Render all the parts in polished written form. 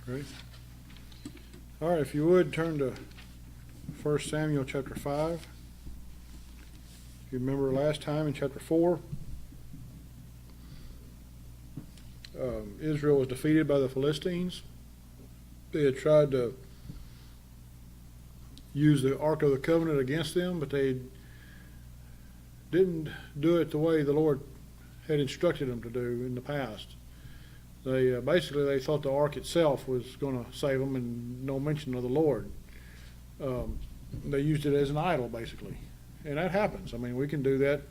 Great. All right, if you would, turn to 1 Samuel chapter 5. If you remember last time in chapter 4, Israel was defeated by the Philistines. They had tried to use the Ark of the Covenant against them, but they didn't do it the way the Lord had instructed them to do in the past. They basically they thought the ark itself was going to save them, and no mention of the Lord. They used it as an idol, basically, and that happens. I mean, we can do that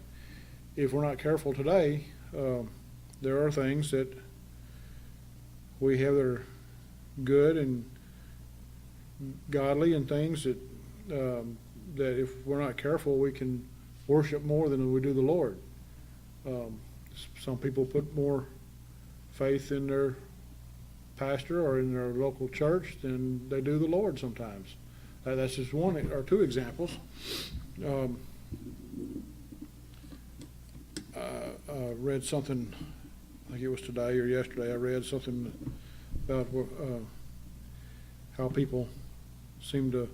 if we're not careful today. There are things that we have that are good and godly, and things that that if we're not careful, we can worship more than we do the Lord. Some people put more faith in their pastor or in their local church than they do the Lord sometimes. That's just one or two examples. I read something, I think it was today or yesterday, I read something about how people seem to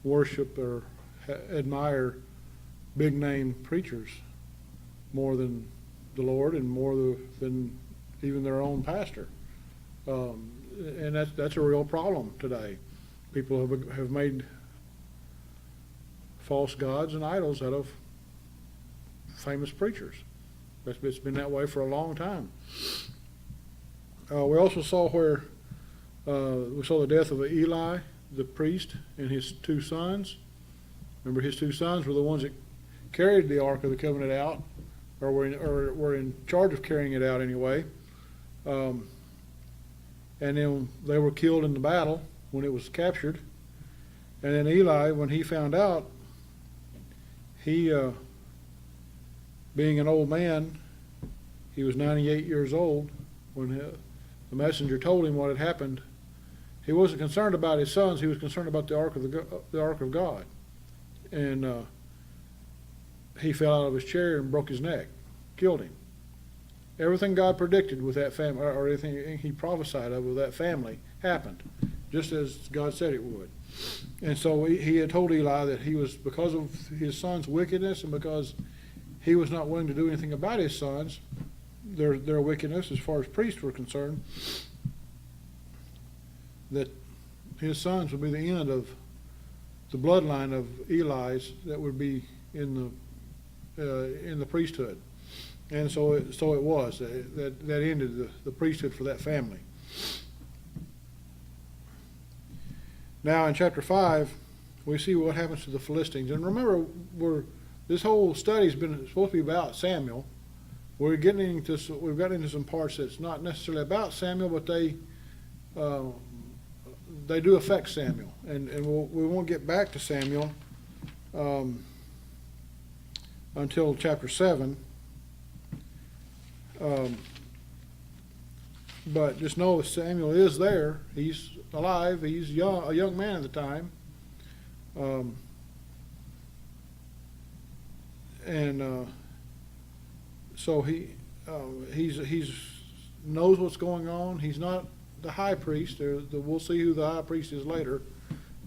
worship or admire big name preachers more than the Lord and more than even their own pastor, and that's a real problem today. People have made false gods and idols out of famous preachers. It's been that way for a long time. We also saw where we saw the death of Eli, the priest, and his two sons. Remember, his two sons were the ones that carried the Ark of the Covenant out, or were in charge of carrying it out anyway. And then they were killed in the battle when it was captured. And then Eli, when he found out, he, being an old man, he was 98 years old, when the messenger told him what had happened. He wasn't concerned about his sons, he was concerned about the Ark of God. And he fell out of his chair and broke his neck, killed him. Everything God predicted with that family, or anything he prophesied of with that family, happened, just as God said it would. And so he had told Eli that he was, because of his son's wickedness and because he was not willing to do anything about his sons, their wickedness as far as priests were concerned, that his sons would be the end of the bloodline of Eli's that would be in the priesthood. And so it was that ended the priesthood for that family. Now in chapter 5, we see what happens to the Philistines. And remember, this whole study's been supposed to be about Samuel. We've gotten into some parts that's not necessarily about Samuel, but they do affect Samuel, and we won't get back to Samuel until chapter 7. But just know Samuel is there. He's alive. He's a young man at the time, so he knows what's going on. He's not the high priest. We'll see who the high priest is later.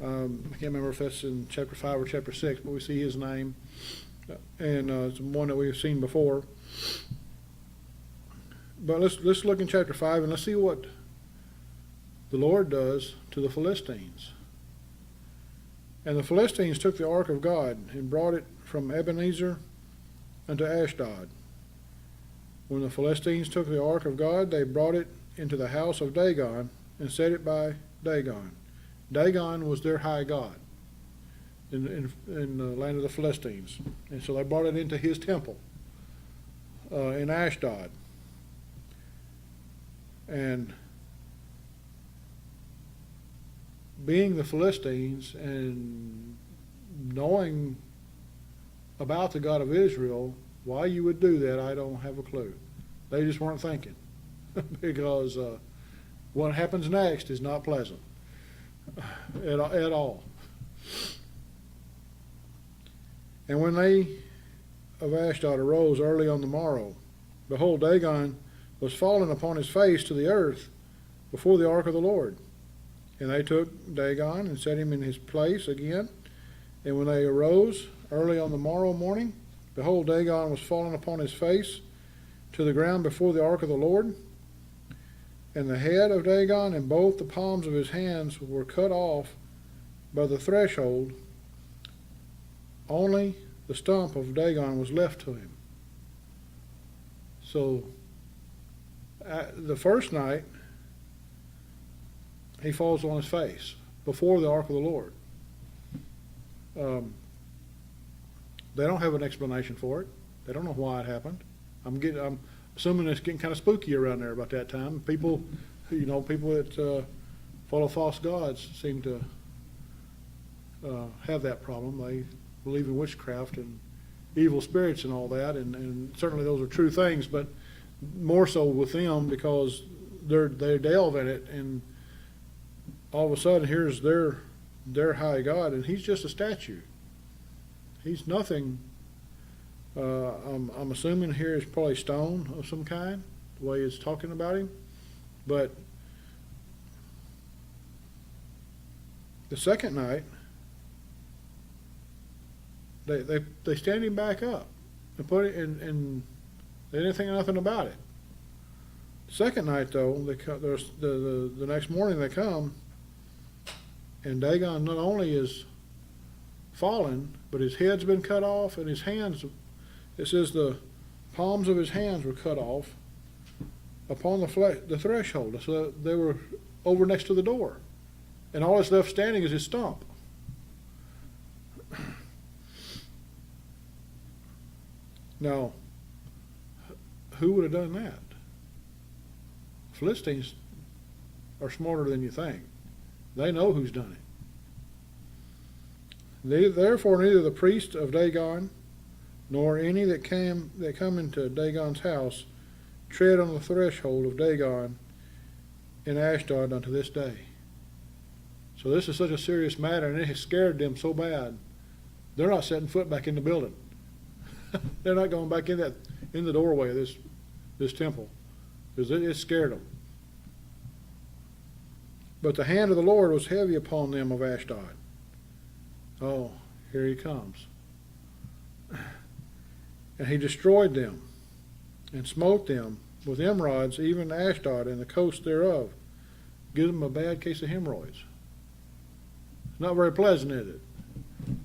I can't remember if that's in chapter 5 or chapter 6, but we see his name, and it's one that we've seen before. But let's look in chapter 5 and let's see what the Lord does to the Philistines. And the Philistines took the ark of God and brought it from Ebenezer unto Ashdod. When the Philistines took the ark of God, they brought it into the house of Dagon and set it by Dagon. Dagon was their high god in the land of the Philistines. And so they brought it into his temple in Ashdod. And being the Philistines and knowing about the God of Israel, why you would do that, I don't have a clue. They just weren't thinking. Because what happens next is not pleasant at all. And when they of Ashdod arose early on the morrow, behold, Dagon was fallen upon his face to the earth before the ark of the Lord. And they took Dagon and set him in his place again. And when they arose early on the morrow morning, behold, Dagon was fallen upon his face to the ground before the ark of the Lord. And the head of Dagon and both the palms of his hands were cut off by the threshold. Only the stump of Dagon was left to him. So, the first night, he falls on his face before the ark of the Lord. They don't have an explanation for it. They don't know why it happened. I'm assuming it's getting kind of spooky around there about that time. People that follow false gods seem to have that problem. They believe in witchcraft and evil spirits and all that, and certainly those are true things, but more so with them because they delve in it, and all of a sudden here's their high god, and he's just a statue. He's nothing. I'm assuming here is probably stone of some kind, the way it's talking about him. But the second night, they stand him back up and put it in, and they didn't think nothing about it. The second night, though, the next morning they come, and Dagon not only is fallen, but his head's been cut off, and his hands, it says the palms of his hands were cut off upon the threshold. So they were over next to the door. And all that's left standing is his stump. Now, who would have done that? Philistines are smarter than you think. They know who's done it. Therefore, neither the priest of Dagon nor any that come into Dagon's house tread on the threshold of Dagon in Ashdod unto this day. So this is such a serious matter, and it has scared them so bad, they're not setting foot back in the building. They're not going back in the doorway of this temple, because it scared them. But the hand of the Lord was heavy upon them of Ashdod. Oh, here he comes. And he destroyed them, and smote them with emerods, even Ashdod and the coast thereof. Give them a bad case of hemorrhoids. It's not very pleasant, is it?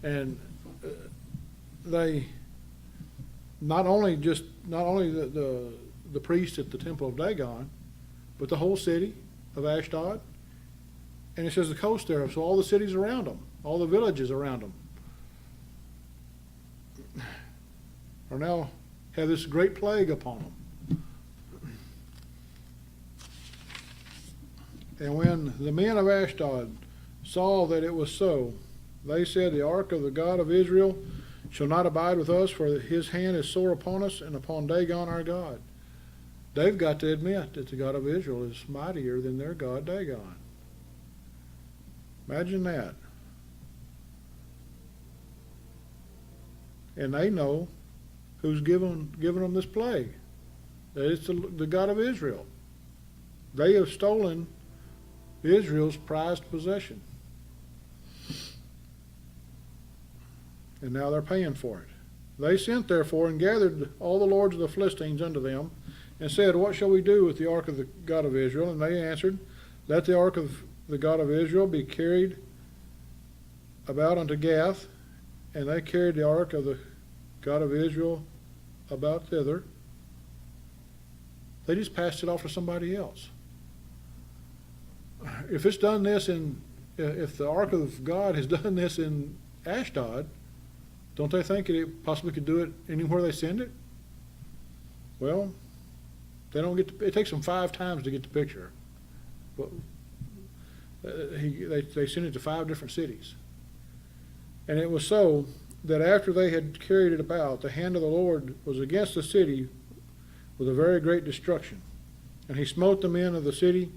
And they not only the priest at the temple of Dagon, but the whole city of Ashdod. And it says the coast thereof, so all the cities around them, all the villages around them, are now have this great plague upon them. And when the men of Ashdod saw that it was so, they said, the ark of the God of Israel shall not abide with us, for his hand is sore upon us and upon Dagon our God. They've got to admit that the God of Israel is mightier than their God Dagon. Imagine that. And they know who's given them this plague. That it's the God of Israel. They have stolen Israel's prized possession. And now they're paying for it. They sent therefore and gathered all the lords of the Philistines unto them, and said, what shall we do with the ark of the God of Israel? And they answered, let the ark of the God of Israel be carried about unto Gath. And they carried the ark of the God of Israel about thither. They just passed it off to somebody else. If it's done this if the ark of God has done this in Ashdod, don't they think it possibly could do it anywhere they send it? Well, they don't get it takes them 5 times to get the picture. But they sent it to 5 different cities. And it was so that after they had carried it about, the hand of the Lord was against the city with a very great destruction. And he smote the men of the city,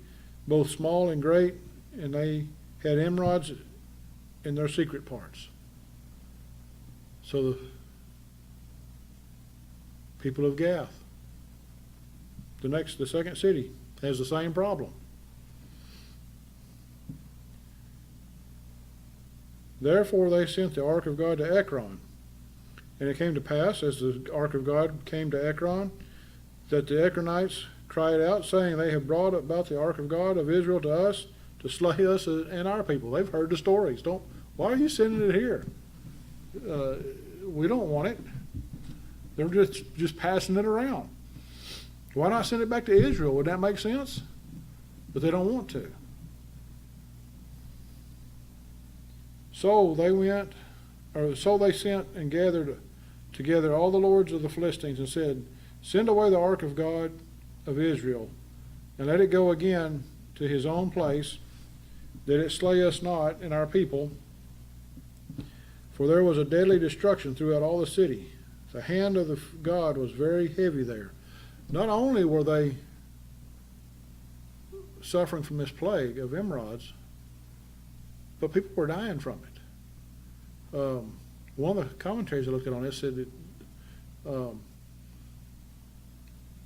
both small and great, and they had emerods in their secret parts. So the people of Gath, the second city, has the same problem. Therefore they sent the ark of God to Ekron. And it came to pass, as the ark of God came to Ekron, that the Ekronites cried out, saying, They have brought about the ark of God of Israel to us to slay us and our people. They've heard the stories. Why are you sending it here? We don't want it. They're just passing it around. Why not send it back to Israel? Would that make sense? But they don't want to. So they sent and gathered together all the lords of the Philistines and said, Send away the ark of God of Israel, and let it go again to his own place, that it slay us not and our people. For there was a deadly destruction throughout all the city. The hand of God was very heavy there. Not only were they suffering from this plague of emerods, but people were dying from it. One of the commentaries I looked at on this said that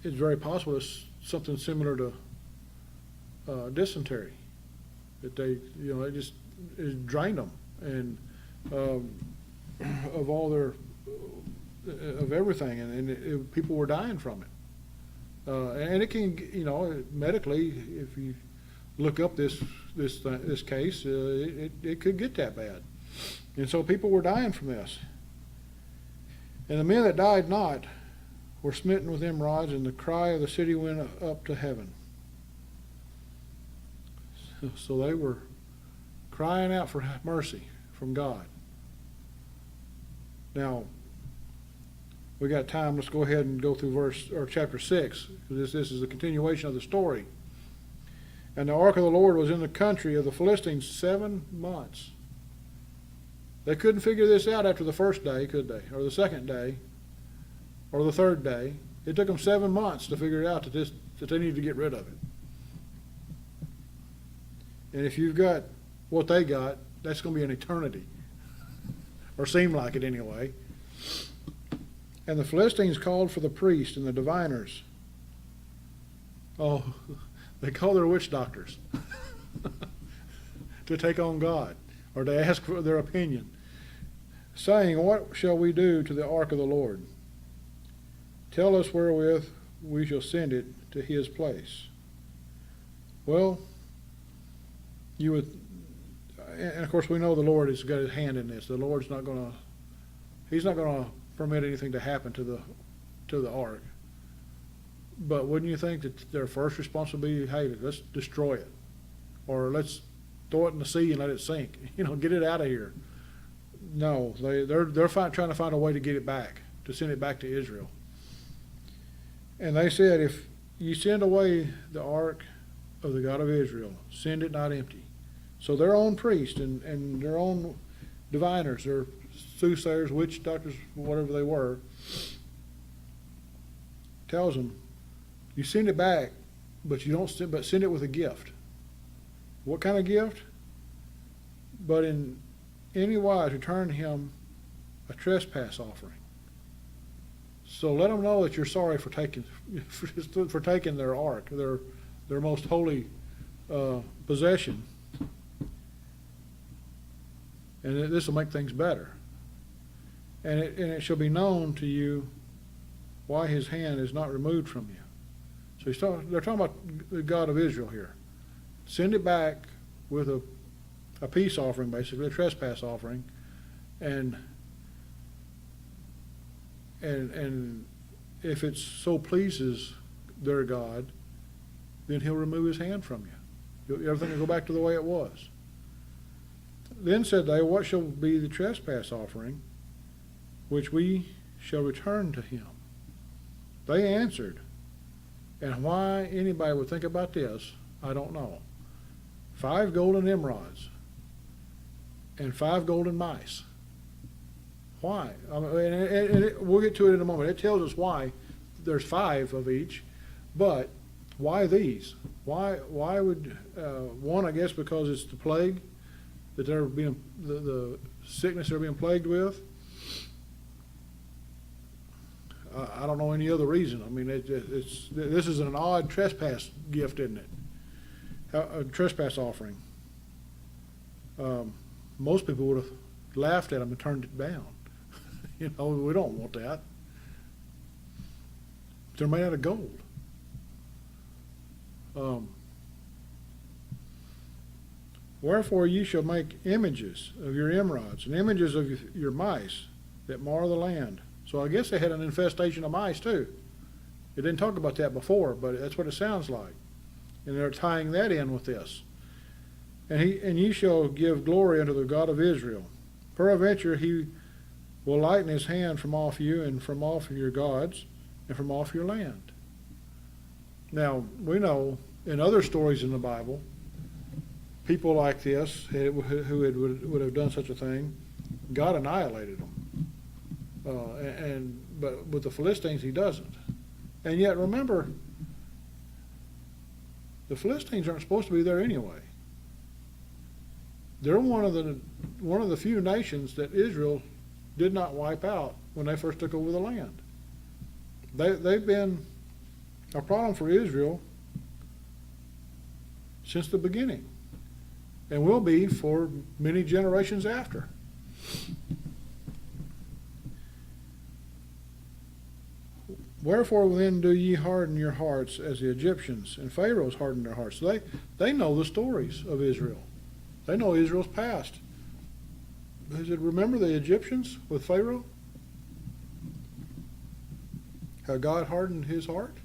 it's very possible it's something similar to dysentery, that it just drained them and of all their of everything, and people were dying from it. And it can, medically, if you look up this case, it could get that bad. And so people were dying from this. And the men that died not were smitten with emerods, and the cry of the city went up to heaven. So they were crying out for mercy from God. Now, we got time. Let's go ahead and go through chapter 6, because this is the continuation of the story. And the ark of the Lord was in the country of the Philistines 7 months. They couldn't figure this out after the first day, could they? Or the second day, or the third day. It took them 7 months to figure out that they needed to get rid of it. And if you've got what they got, that's going to be an eternity, or seem like it anyway. And the Philistines called for the priests and the diviners. Oh, they call their witch doctors to take on God, or to ask for their opinion, saying, What shall we do to the ark of the Lord? Tell us wherewith we shall send it to his place. Well, and of course we know the Lord has got his hand in this. The Lord's not going to, he's not going to permit anything to happen to the ark. But wouldn't you think that their first response would be, hey, let's destroy it, or let's throw it in the sea and let it sink, get it out of here? No, they're trying to find a way to get it back, to send it back to Israel. And they said, if you send away the ark of the God of Israel, send it not empty. So their own priests and their own diviners, their soothsayers, witch doctors, whatever they were, tells them, you send it back, but send it with a gift. What kind of gift? But in any wise return him a trespass offering. So let them know that you're sorry for taking their ark, their most holy possession, and this will make things better. And it shall be known to you why his hand is not removed from you. So they're talking about the God of Israel here. Send it back with a peace offering, basically, a trespass offering, and if it so pleases their God, then he'll remove his hand from you. Everything will go back to the way it was. Then said they, What shall be the trespass offering which we shall return to him? They answered, and why anybody would think about this, I don't know. 5 golden emerods and 5 golden mice. Why? We'll get to it in a moment. It tells us why there's 5 of each, but why these? Why would one? I guess because it's the plague that they're being the sickness they're being plagued with. I don't know any other reason. I mean, this is an odd trespass gift, isn't it? A trespass offering. Most people would have laughed at them and turned it down. You know, we don't want that. They're made out of gold. Wherefore ye shall make images of your emerods and images of your mice that mar the land. So I guess they had an infestation of mice too. It didn't talk about that before, but that's what it sounds like. And they're tying that in with this. And ye shall give glory unto the God of Israel. Peradventure he will lighten his hand from off you and from off your gods and from off your land. Now, we know in other stories in the Bible, people like this who would have done such a thing, God annihilated them. But with the Philistines, he doesn't. And yet, remember, the Philistines aren't supposed to be there anyway. They're one of the few nations that Israel did not wipe out when they first took over the land. They've been a problem for Israel since the beginning, and will be for many generations after. Wherefore then do ye harden your hearts as the Egyptians and Pharaohs hardened their hearts? So they know the stories of Israel. They know Israel's past. They said, remember the Egyptians with Pharaoh? How God hardened his heart?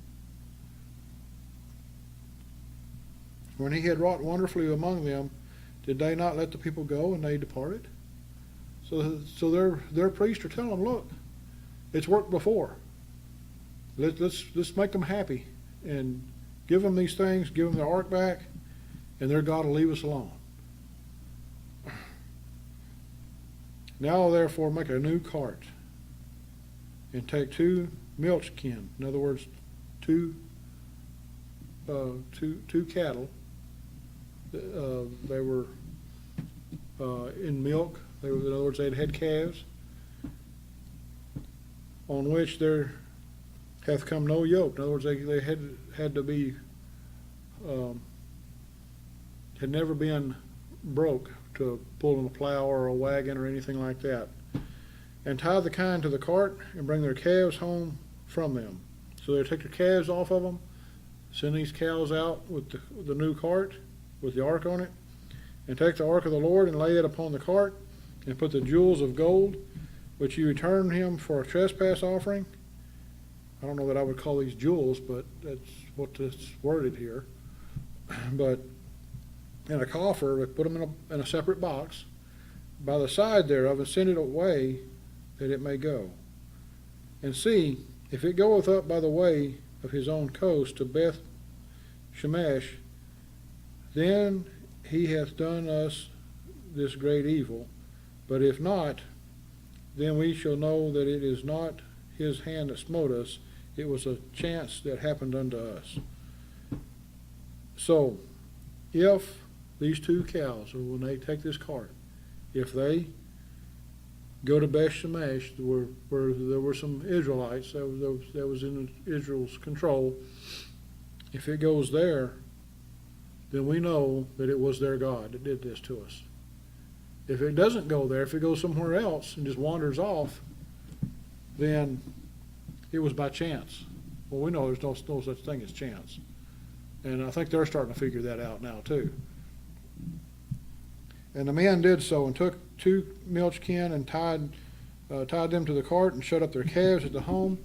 When he had wrought wonderfully among them, did they not let the people go, and they departed? So their priests are telling them, look, it's worked before. Let's make them happy and give them these things, give them their ark back, and their God will leave us alone. Now therefore make a new cart, and take 2 milch kin, in other words, two cattle. They were in milk. In other words, they had calves, on which there hath come no yoke. In other words, they had to be had never been broke to pull in a plow or a wagon or anything like that. And tie the kine to the cart and bring their calves home from them. So they take the calves off of them, send these cows out with the new cart with the ark on it, and take the ark of the Lord and lay it upon the cart, and put the jewels of gold which you return him for a trespass offering. I don't know that I would call these jewels, but that's what it's worded here. But in a coffer, put them in a separate box by the side thereof, and send it away that it may go. And see, if it goeth up by the way of his own coast to Beth Shemesh, then he hath done us this great evil. But if not, then we shall know that it is not his hand that smote us, it was a chance that happened unto us. So, if these 2 cows, or when they take this cart, if they go to Beth Shemesh, where there were some Israelites that was in Israel's control, if it goes there, then we know that it was their God that did this to us. If it doesn't go there, if it goes somewhere else and just wanders off, then it was by chance. Well, we know there's no such thing as chance. And I think they're starting to figure that out now too. And the men did so, and took 2 milch kin and tied them to the cart, and shut up their calves at the home.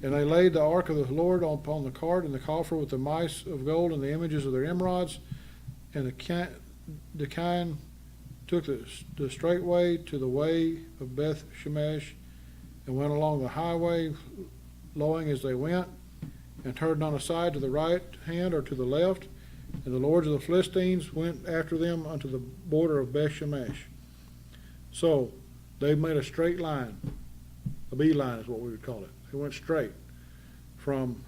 And they laid the ark of the Lord upon the cart, and the coffer with the mice of gold and the images of their emerods. And the kine took the straight way to the way of Beth Shemesh, and went along the highway, lowing as they went, and turned not aside to the right hand or to the left. And the lords of the Philistines went after them unto the border of Beth Shemesh. So they made a straight line. A beeline is what we would call it. They went straight from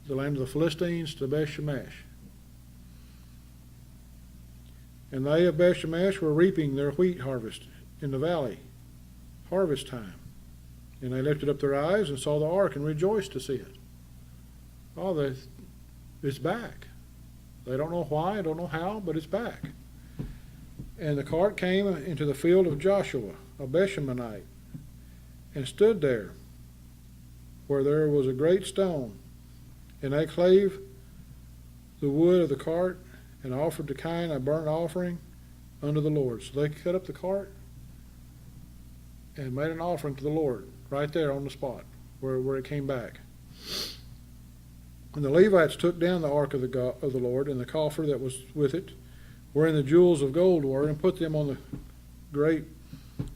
the land of the Philistines to Beth Shemesh. And they of Beth Shemesh were reaping their wheat harvest in the valley, harvest time. And they lifted up their eyes and saw the ark, and rejoiced to see it. Oh, it's back. They don't know why, don't know how, but it's back. And the cart came into the field of Joshua, a Beshemanite, and stood there, where there was a great stone. And they clave the wood of the cart, and offered to Cain a burnt offering unto the Lord. So they cut up the cart and made an offering to the Lord right there on the spot where it came back. And the Levites took down the ark of the Lord and the coffer that was with it, wherein the jewels of gold were, and put them on the great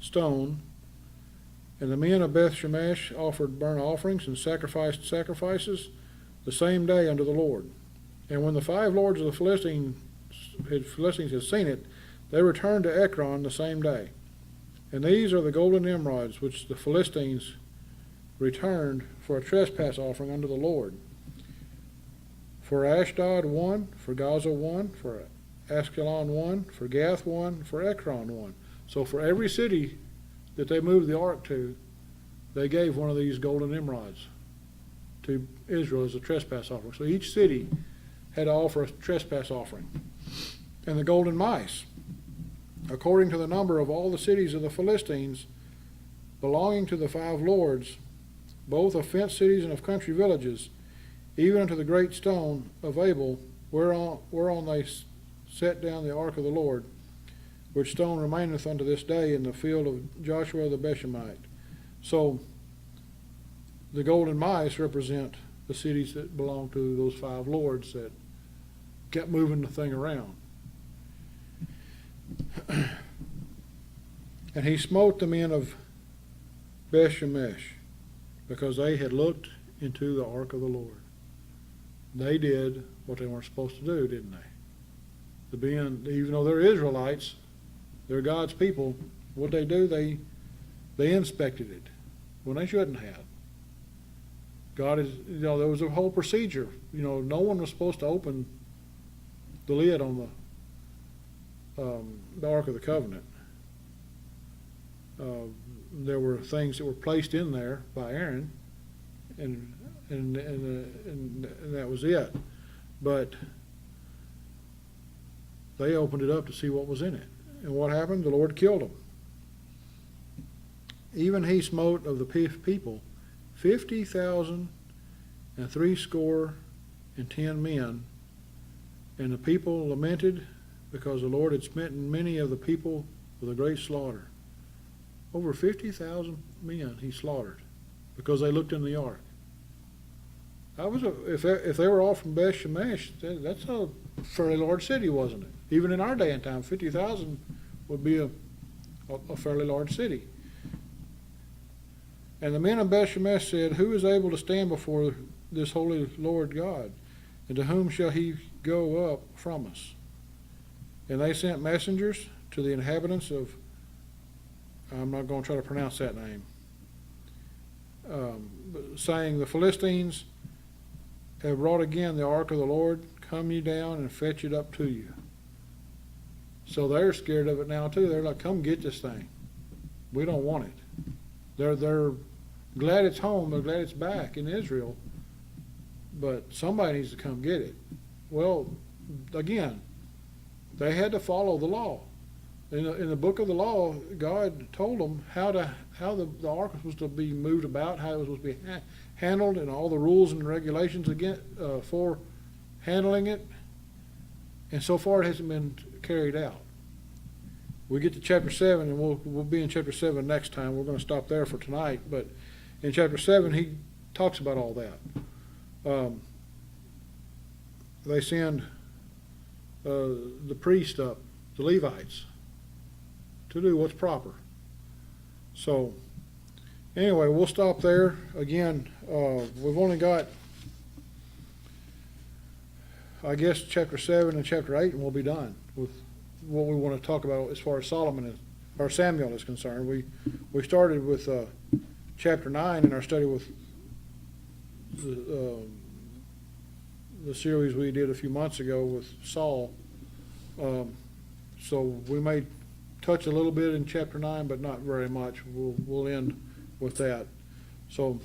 stone. And the men of Beth Shemesh offered burnt offerings and sacrificed sacrifices the same day unto the Lord. And when the 5 lords of the Philistines had seen it, they returned to Ekron the same day. And these are the golden emeralds which the Philistines returned for a trespass offering unto the Lord. For Ashdod 1, for Gaza 1, for Askelon 1, for Gath 1, for Ekron 1. So for every city that they moved the ark to, they gave one of these golden emeralds to Israel as a trespass offering. So each city had to offer a trespass offering. And the golden mice, according to the number of all the cities of the Philistines, belonging to the 5 lords, both of fenced cities and of country villages, even unto the great stone of Abel, whereon they set down the ark of the Lord, which stone remaineth unto this day in the field of Joshua the Beshemite. So the golden mice represent the cities that belong to those 5 lords that kept moving the thing around. And he smote the men of Beth-Shemesh, because they had looked into the ark of the Lord. They did what they weren't supposed to do, didn't they? Even though they're Israelites, they're God's people, what they do, they inspected it when they shouldn't have. God is, there was a whole procedure. No one was supposed to open the lid on the Ark of the Covenant. There were things that were placed in there by Aaron, and that was it. But they opened it up to see what was in it. And what happened? The Lord killed them. Even he smote of the people 50,000 and 70 men. And the people lamented because the Lord had smitten many of the people with a great slaughter. Over 50,000 men he slaughtered because they looked in the ark. If they were all from Beth Shemesh, that's a fairly large city, wasn't it? Even in our day and time, 50,000 would be a fairly large city. And the men of Beth Shemesh said, "Who is able to stand before this holy Lord God? And to whom shall he go up from us?" And they sent messengers to the inhabitants of, I'm not going to try to pronounce that name, saying, "The Philistines have brought again the ark of the Lord. Come ye down and fetch it up to you." So they're scared of it now too. They're like, "Come get this thing. We don't want it." They're glad it's home. They're glad it's back in Israel. But somebody needs to come get it. Well, again, they had to follow the law. In the book of the law, God told them how the ark was supposed to be moved about, how it was supposed to be handled, and all the rules and regulations for handling it. And so far, it hasn't been carried out. We get to chapter 7, and we'll be in chapter 7 next time. We're going to stop there for tonight. But in chapter 7, he talks about all that. They send the priest up, the Levites, to do what's proper. So anyway, we'll stop there. Again, we've only got, I guess, chapter 7 and chapter 8, and we'll be done with what we want to talk about as far as Samuel is concerned. We started with chapter 9 in our study with the series we did a few months ago with Saul. So we may touch a little bit in chapter 9, but not very much. We'll end with that. So